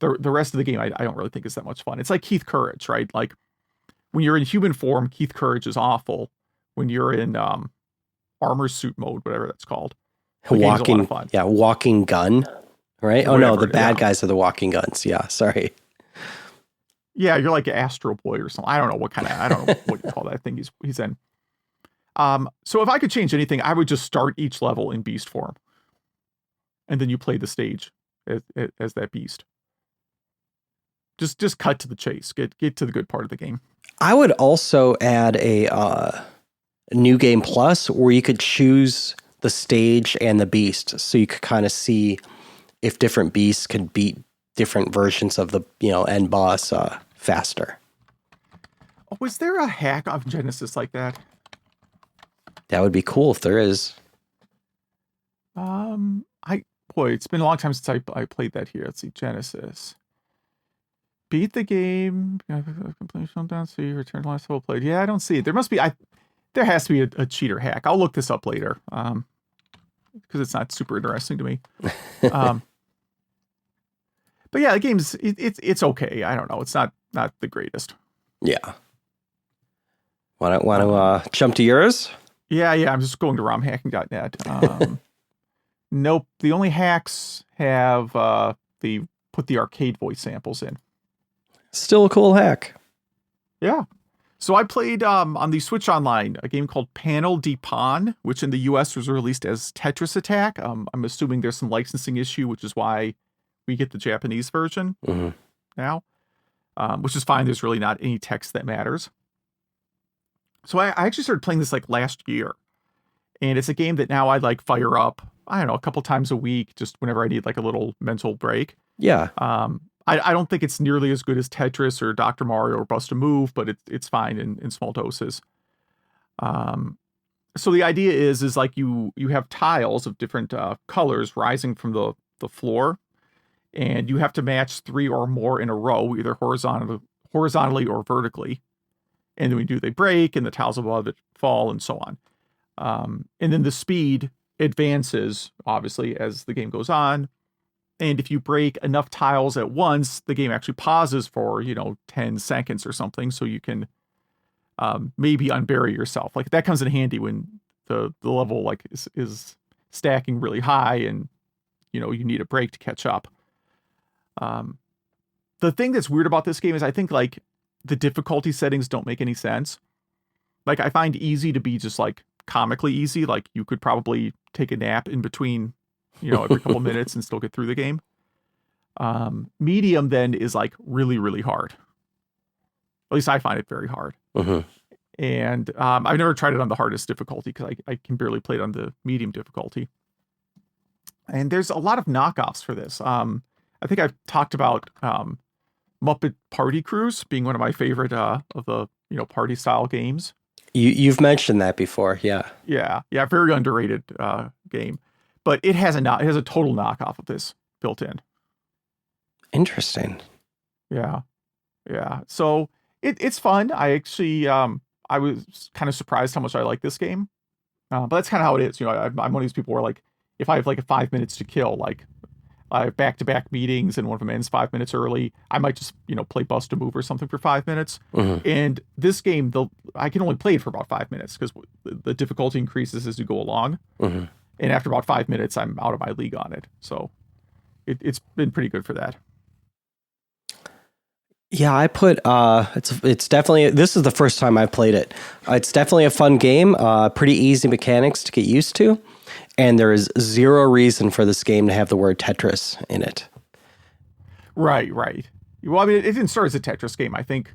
The rest of the game I don't really think is that much fun. It's like Keith Courage, right? Like when you're in human form, Keith Courage is awful. When you're in armor suit mode, whatever that's called, walking gun, right? Whatever, oh no, the bad guys are the walking guns. Yeah, sorry. Yeah, you're like Astro Boy or something. I don't know what you call that thing he's in. So if I could change anything, I would just start each level in beast form, and then you play the stage as that beast. Just cut to the chase. Get to the good part of the game. I would also add a New Game Plus where you could choose the stage and the beast, so you could kind of see if different beasts could beat different versions of the end boss faster. Oh, was there a hack of Genesis like that? That would be cool if there is. It's been a long time since I played that here. Let's see, Genesis. Beat the game, completion down, so you return to last level played. Yeah, I don't see it. There must be there has to be a cheater hack. I'll look this up later. Because it's not super interesting to me. But yeah, the game's it's okay. I don't know. It's not the greatest. Yeah. Want to jump to yours? Yeah. I'm just going to romhacking.net. Nope. The only hacks have they put the arcade voice samples in. Still a cool hack. Yeah. So I played on the Switch Online a game called Panel de Pon, which in the US was released as Tetris Attack. I'm assuming there's some licensing issue, which is why we get the Japanese version now, which is fine. There's really not any text that matters. So I actually started playing this like last year, and it's a game that now I like fire up, I don't know, a couple times a week, just whenever I need like a little mental break. Yeah. I don't think it's nearly as good as Tetris or Dr. Mario or Bust a Move, but it's fine in small doses. So the idea is like you have tiles of different colors rising from the floor, and you have to match 3 or more in a row, either horizontally or vertically. And then they break, and the tiles above it fall, and so on. And then the speed advances, obviously, as the game goes on. And if you break enough tiles at once, the game actually pauses for, 10 seconds or something, so you can maybe unbury yourself. Like that comes in handy when the level like is stacking really high and, you know, you need a break to catch up. The thing that's weird about this game is I think like the difficulty settings don't make any sense. Like I find easy to be just like comically easy. Like you could probably take a nap in between, you know, every couple minutes and still get through the game. Medium then is like really, really hard. At least I find it very hard. Mm-hmm. And I've never tried it on the hardest difficulty because I can barely play it on the medium difficulty. And there's a lot of knockoffs for this. I think I've talked about Muppet Party Cruise being one of my favorite of the, you know, party style games. You've mentioned that before, yeah. Yeah, very underrated game. But it has a total knockoff of this built in. Interesting. Yeah. So it's fun. I actually I was kind of surprised how much I like this game. But that's kind of how it is. You know, I'm one of these people where like if I have like 5 minutes to kill, like I have back-to-back meetings and one of them ends 5 minutes early, I might just, you know, play Bust a Move or something for 5 minutes. Mm-hmm. And this game, I can only play it for about 5 minutes because the difficulty increases as you go along. Mm-hmm. And after about 5 minutes, I'm out of my league on it. So it's been pretty good for that. Yeah, I put it's definitely, this is the first time I've played it. It's definitely a fun game, pretty easy mechanics to get used to, and there is zero reason for this game to have the word Tetris in it. Right. Well, I mean, it didn't start as a Tetris game. I think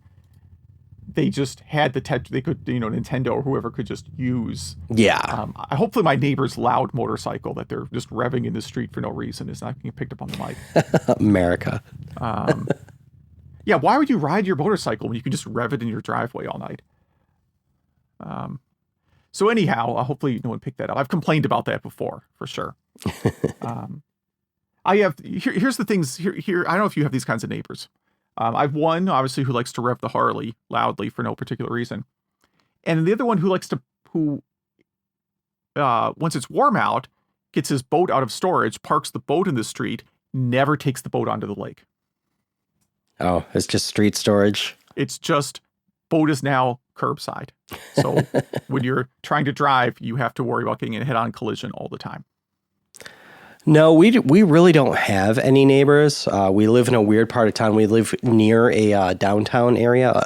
they just had the Tetris. They could, you know, Nintendo or whoever could just use. Yeah. Hopefully, my neighbor's loud motorcycle that they're just revving in the street for no reason is not being picked up on the mic. America. Yeah, why would you ride your motorcycle when you can just rev it in your driveway all night? So anyhow, hopefully no one picked that up. I've complained about that before, for sure. I have, here's the things, here, I don't know if you have these kinds of neighbors. I've one, obviously, who likes to rev the Harley loudly for no particular reason. And the other one who likes to, once it's warm out, gets his boat out of storage, parks the boat in the street, never takes the boat onto the lake. Oh, it's just street storage. It's just boat is now curbside. So when you're trying to drive, you have to worry about getting in a head-on collision all the time. No, we really don't have any neighbors. We live in a weird part of town. We live near a downtown area.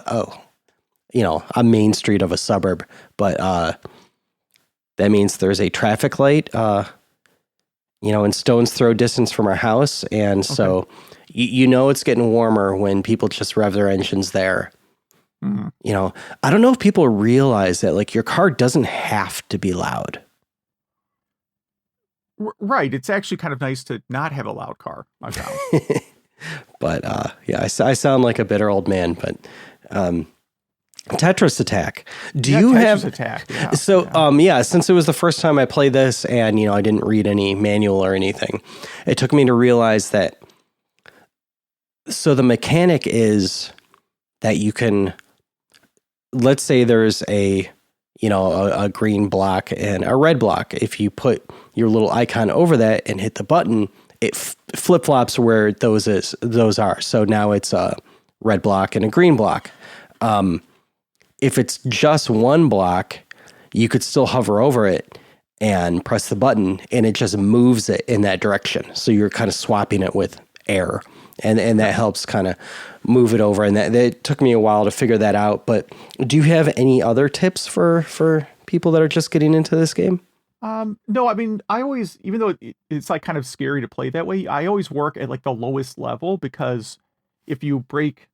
You know, a main street of a suburb. But that means there's a traffic light, you know, in stone's throw distance from our house. And so you know it's getting warmer when people just rev their engines there. Mm-hmm. You know, I don't know if people realize that, like, your car doesn't have to be loud. Right. It's actually kind of nice to not have a loud car. I found. But yeah, I sound like a bitter old man. But Tetris Attack. Do you have Tetris Attack? Yeah. So yeah, since it was the first time I played this, and you know I didn't read any manual or anything, it took me to realize that. So the mechanic is that you can, let's say there's a green block and a red block. If you put your little icon over that and hit the button, it flip-flops where those are. So now it's a red block and a green block. If it's just one block, you could still hover over it and press the button, and it just moves it in that direction. So you're kind of swapping it with air. And that helps kind of move it over. And that took me a while to figure that out. But do you have any other tips for people that are just getting into this game? No, I mean, I always, even though it's like kind of scary to play that way, I always work at like the lowest level, because if you break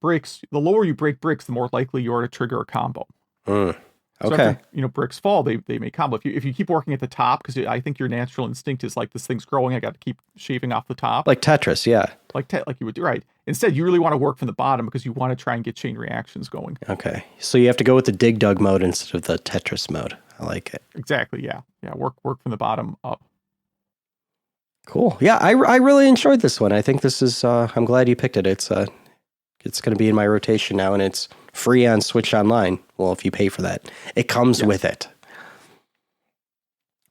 bricks, the lower you break bricks, the more likely you are to trigger a combo. Okay. So after, bricks fall, they may combo. If you keep working at the top, because I think your natural instinct is like, this thing's growing, I got to keep shaving off the top. Like Tetris, yeah. Like you would do, right. Instead, you really want to work from the bottom because you want to try and get chain reactions going. Okay. So you have to go with the Dig Dug mode instead of the Tetris mode. I like it. Exactly, yeah. Yeah, work from the bottom up. Cool. Yeah, I really enjoyed this one. I think this is, I'm glad you picked it. It's going to be in my rotation now, and it's free on Switch Online. Well, if you pay for that. It comes with it.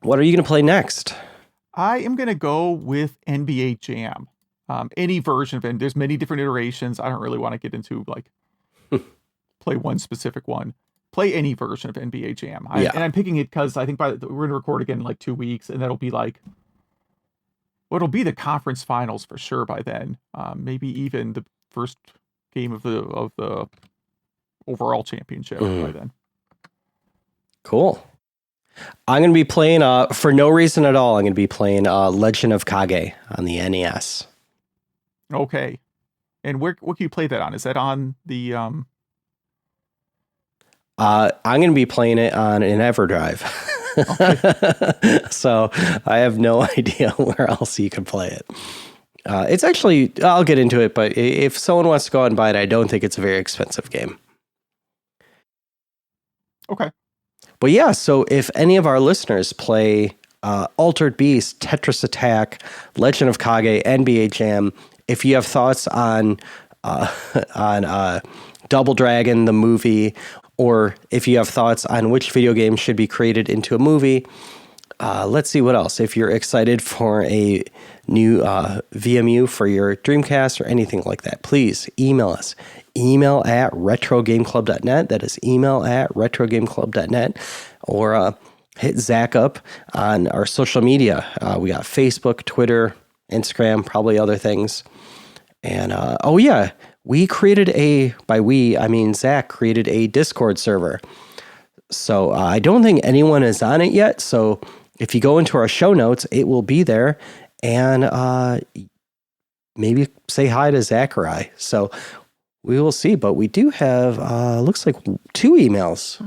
What are you going to play next? I am going to go with NBA Jam. Any version of it. There's many different iterations. I don't really want to get into, like, play one specific one. play any version of NBA Jam. Yeah. And I'm picking it because I think we're going to record again in like 2 weeks, and that'll be like, well, it'll be the conference finals for sure by then. Maybe even the first game of the overall championship by then. Cool. I'm going to be playing, for no reason at all, I'm going to be playing Legend of Kage on the NES. Okay. And what can you play that on? Is that on the... I'm going to be playing it on an EverDrive. Okay. So I have no idea where else you can play it. It's actually, I'll get into it, but if someone wants to go out and buy it, I don't think it's a very expensive game. Okay. But yeah, so if any of our listeners play Altered Beast, Tetris Attack, Legend of Kage, NBA Jam, if you have thoughts on Double Dragon, the movie, or if you have thoughts on which video game should be created into a movie, let's see what else. If you're excited for a new VMU for your Dreamcast or anything like that, please email us. Email at retrogameclub.net. That is email at retrogameclub.net. Or hit Zach up on our social media. We got Facebook, Twitter, Instagram, probably other things. And we created by we, I mean Zach created a Discord server. So I don't think anyone is on it yet. So if you go into our show notes, it will be there. And maybe say hi to Zach or I. So we will see. But we do have, looks like 2 emails.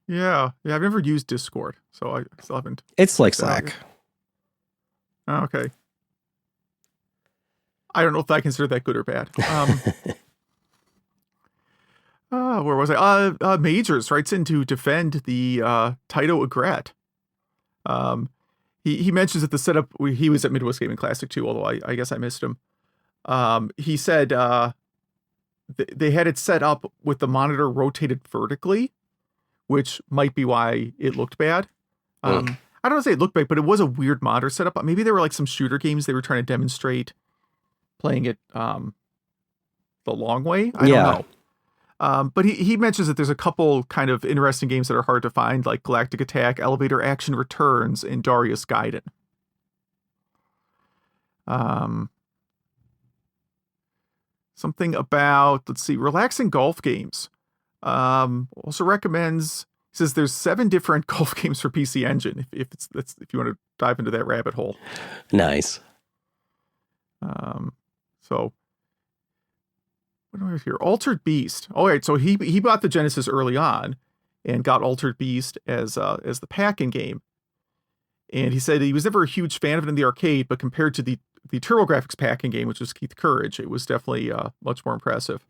Yeah. I've never used Discord, so I still haven't. It's like Slack. Okay. I don't know if I consider that good or bad. Where was I? Majors writes in to defend the Taito Egret. He mentions that the setup, he was at Midwest Gaming Classic too, although I guess I missed him. He said they had it set up with the monitor rotated vertically, which might be why it looked bad. I don't want to say it looked bad, but it was a weird monitor setup. Maybe there were like some shooter games they were trying to demonstrate playing it the long way. I don't know. But he mentions that there's a couple kind of interesting games that are hard to find, like Galactic Attack, Elevator Action Returns, and Darius Gaiden. Something about, let's see, relaxing golf games. Also recommends, he says there's 7 different golf games for PC Engine, if you want to dive into that rabbit hole. Nice. So what do we have here? Altered Beast. All right, so he bought the Genesis early on and got Altered Beast as the pack-in game. And he said he was never a huge fan of it in the arcade, but compared to the TurboGrafx pack-in game, which was Keith Courage, it was definitely much more impressive.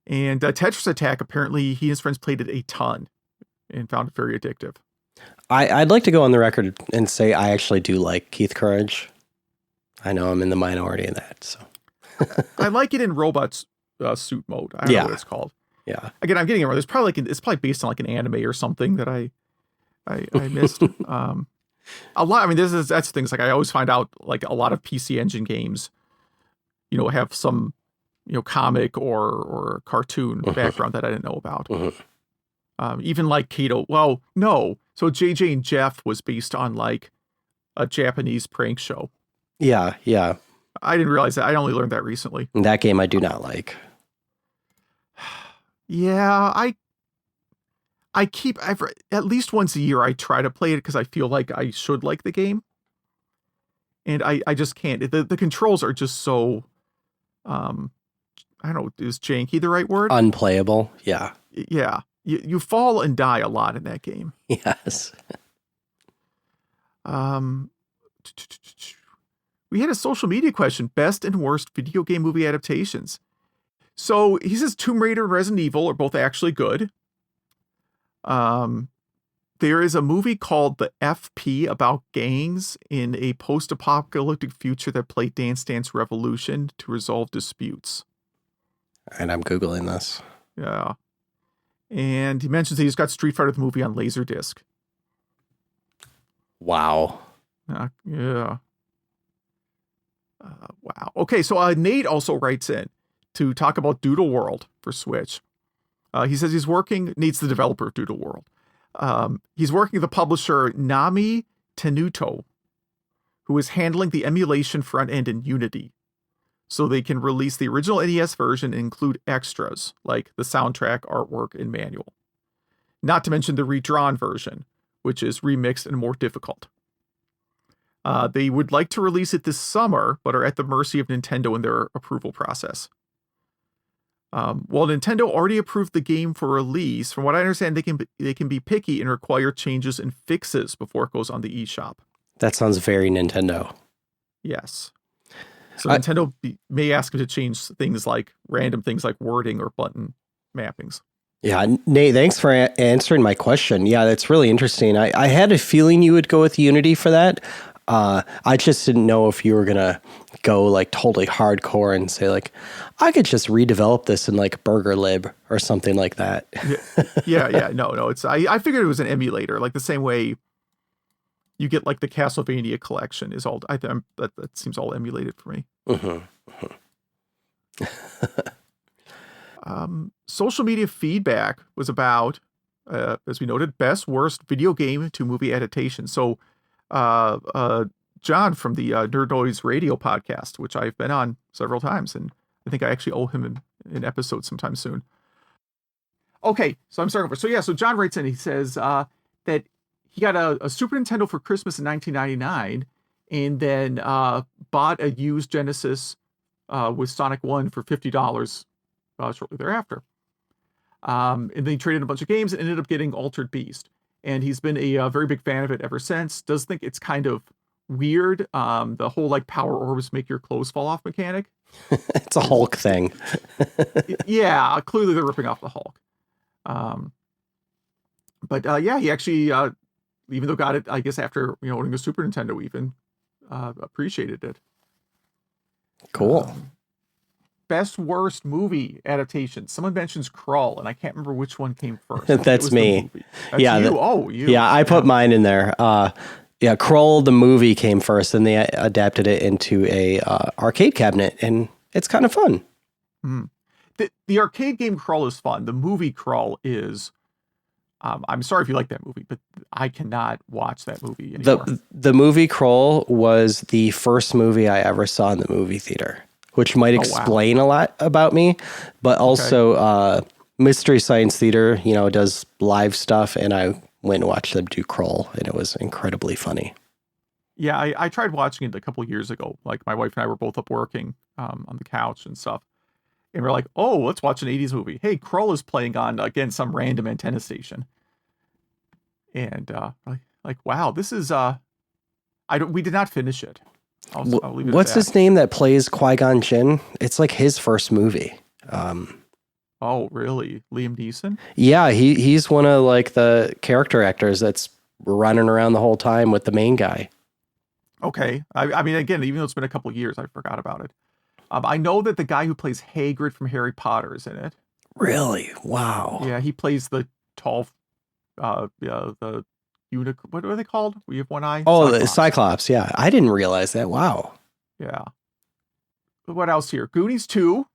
And Tetris Attack, apparently he and his friends played it a ton and found it very addictive. I'd like to go on the record and say I actually do like Keith Courage. I know I'm in the minority in that, so. I like it in Robot Suit mode. I don't know what it's called. Yeah. Again, I'm getting it wrong. There's probably it's probably based on like an anime or something that I missed. A lot. I mean, that's things like I always find out like a lot of PC Engine games, have some, comic or cartoon background that I didn't know about. Even like Kato. Well, no. So JJ and Jeff was based on like a Japanese prank show. Yeah. I didn't realize that. I only learned that recently. That game I do not like. Yeah, at least once a year I try to play it because I feel like I should like the game. And I just can't. The controls are just so, I don't know, is janky the right word? Unplayable, yeah. Yeah, you fall and die a lot in that game. Yes. We had a social media question, best and worst video game movie adaptations. So he says Tomb Raider and Resident Evil are both actually good. There is a movie called The FP about gangs in a post-apocalyptic future that play Dance Dance Revolution to resolve disputes. And I'm Googling this. Yeah. And he mentions he's got Street Fighter the movie on Laserdisc. Wow. Yeah. Wow. Okay, so Nate also writes in to talk about Doodle World for Switch. He says needs the developer of Doodle World. He's working with the publisher Nami Tenuto, who is handling the emulation front end in Unity, so they can release the original NES version and include extras like the soundtrack, artwork, and manual. Not to mention the redrawn version, which is remixed and more difficult. They would like to release it this summer, but are at the mercy of Nintendo in their approval process. While Nintendo already approved the game for release, from what I understand, they can be picky and require changes and fixes before it goes on the eShop. That sounds very Nintendo. Yes. So Nintendo may ask them to change random things like wording or button mappings. Yeah, Nate, thanks for answering my question. Yeah, that's really interesting. I had a feeling you would go with Unity for that. I just didn't know if you were going to go like totally hardcore and say like, I could just redevelop this in like BurgerLib or something like that. Yeah. No. I figured it was an emulator, like the same way you get like the Castlevania collection is all. That seems all emulated for me. Social media feedback was about, as we noted, best worst video game to movie adaptation. So, John from the Nerd Noise Radio podcast, which I've been on several times, and I think I actually owe him an episode sometime soon. Okay, so I'm starting over. So John writes in, he says that he got a Super Nintendo for Christmas in 1999, and then bought a used Genesis with Sonic 1 for $50 shortly thereafter. And then he traded a bunch of games and ended up getting Altered Beast. And he's been a very big fan of it ever since. Does think it's kind of weird, the whole like power orbs make your clothes fall off mechanic. It's a Hulk thing. Yeah, clearly they're ripping off the Hulk. But he actually, even though got it, I guess after owning a Super Nintendo, even appreciated it. Cool. Best worst movie adaptation. Someone mentions Crawl, and I can't remember which one came first. That's me. That's you. You. Yeah, I put mine in there. Crawl the movie came first, and they adapted it into a arcade cabinet, and it's kind of fun. The arcade game Crawl is fun. The movie Crawl is. I'm sorry if you like that movie, but I cannot watch that movie anymore. The movie Crawl was the first movie I ever saw in the movie theater, which might explain a lot about me, but also Mystery Science Theater, does live stuff, and I went and watched them do Crawl, and it was incredibly funny. Yeah, I tried watching it a couple years ago. Like my wife and I were both up working on the couch and stuff, and we're like, "Oh, let's watch an '80s movie." Hey, Crawl is playing on again some random antenna station, and wow, this is we did not finish it. I'll leave it What's his name that plays Qui-Gon Jinn? It's like his first movie. Oh, really? Liam Neeson? Yeah, he's one of like the character actors that's running around the whole time with the main guy. Okay. I mean, again, even though it's been a couple of years, I forgot about it. I know that the guy who plays Hagrid from Harry Potter is in it. Really? Wow. Yeah, he plays the tall, the what are they called? We have one eye? Oh, the Cyclops. Yeah. I didn't realize that. Wow. Yeah. But what else here? Goonies 2,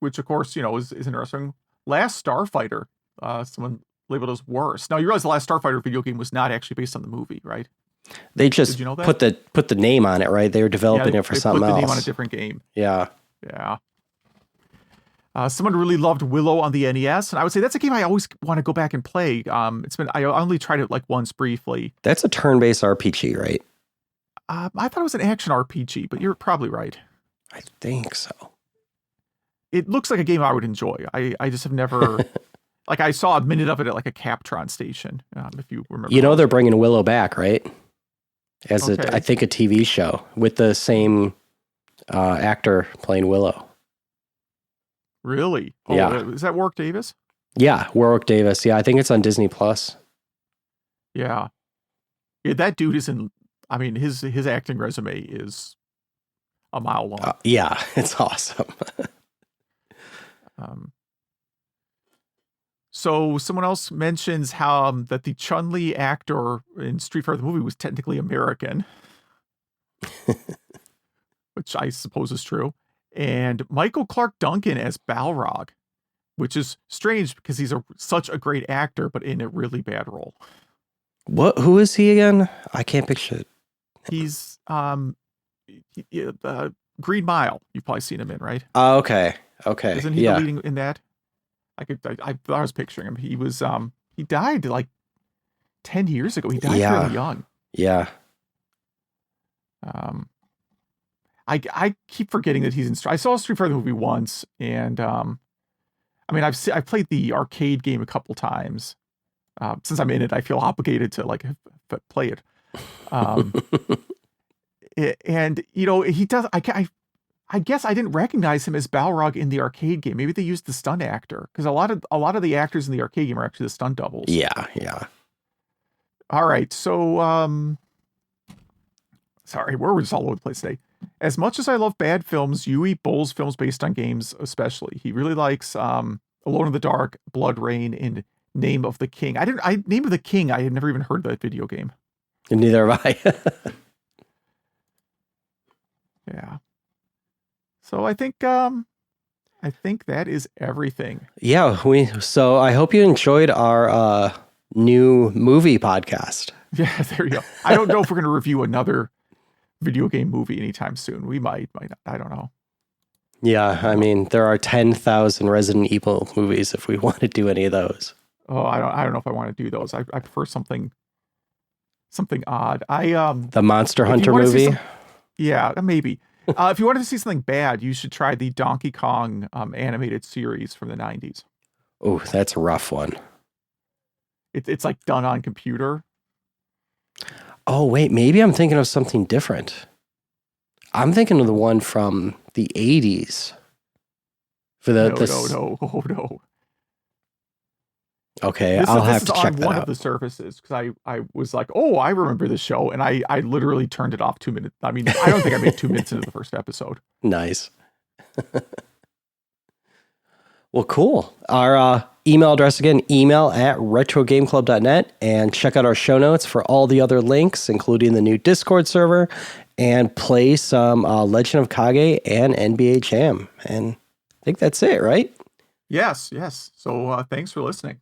which of course, is interesting. Last Starfighter, someone labeled as worse. Now you realize the Last Starfighter video game was not actually based on the movie, right? They just put the name on it, right? They were developing it for something else. They put the name on a different game. Yeah. Yeah. Someone really loved Willow on the NES, and I would say that's a game I always want to go back and play. I only tried it like once briefly. That's a turn-based RPG, right? I thought it was an action RPG, but you're probably right. I think so. It looks like a game I would enjoy. I just have never, like I saw a minute of it at like a Captron station, if you remember. They're bringing Willow back, right? As I think a TV show with the same actor playing Willow. Really? Oh, yeah. Is that Warwick Davis? Yeah, Warwick Davis. Yeah, I think it's on Disney Plus. Yeah. Yeah, that dude is in. I mean, his acting resume is a mile long. Yeah, it's awesome. So someone else mentions how that the Chun-Li actor in Street Fighter the movie was technically American, which I suppose is true. And Michael Clark Duncan as Balrog. which is strange because he's such a great actor, but in a really bad role. Who is he again? I can't picture it. He's Green Mile. You've probably seen him in, right? Okay. Isn't he the leading in that? I thought I was picturing him. He was he died like 10 years ago. He died really young. Yeah. I keep forgetting that he's in. I saw a Street Fighter movie once, and I mean, I've played the arcade game a couple times. Since I'm in it, I feel obligated to like play it. And you know, he does. I guess I didn't recognize him as Balrog in the arcade game. Maybe they used the stunt actor, because a lot of the actors in the arcade game are actually the stunt doubles. Yeah. All right, so sorry, we're just all over the place today. As much as I love bad films, Yui bulls films based on games, especially. He really likes Alone in the Dark, Blood Rain, and Name of the King. Name of the King, I had never even heard of that video game. And neither have I. Yeah. So I think that is everything. Yeah, so I hope you enjoyed our new movie podcast. Yeah, there you go. I don't know if we're going to review another video game movie anytime soon. We might not. I don't know. Yeah, I mean, there are 10,000 Resident Evil movies if we want to do any of those. Oh, I don't know if I want to do those. I prefer something odd. The Monster Hunter movie? Yeah, maybe. If you wanted to see something bad, you should try the Donkey Kong animated series from the 90s. Oh, that's a rough one. It's like done on computer. Oh, wait, maybe I'm thinking of something different. I'm thinking of the one from the 80s. No. Okay, I'll have to check that out. One of the services, because I was like, oh, I remember this show, and I literally turned it off 2 minutes. I mean, I don't think I made 2 minutes into the first episode. Nice. Well, cool. Our email address again, email@retrogameclub.net, and check out our show notes for all the other links, including the new Discord server, and play some Legend of Kage and NBA Jam. And I think that's it, right? Yes. So thanks for listening.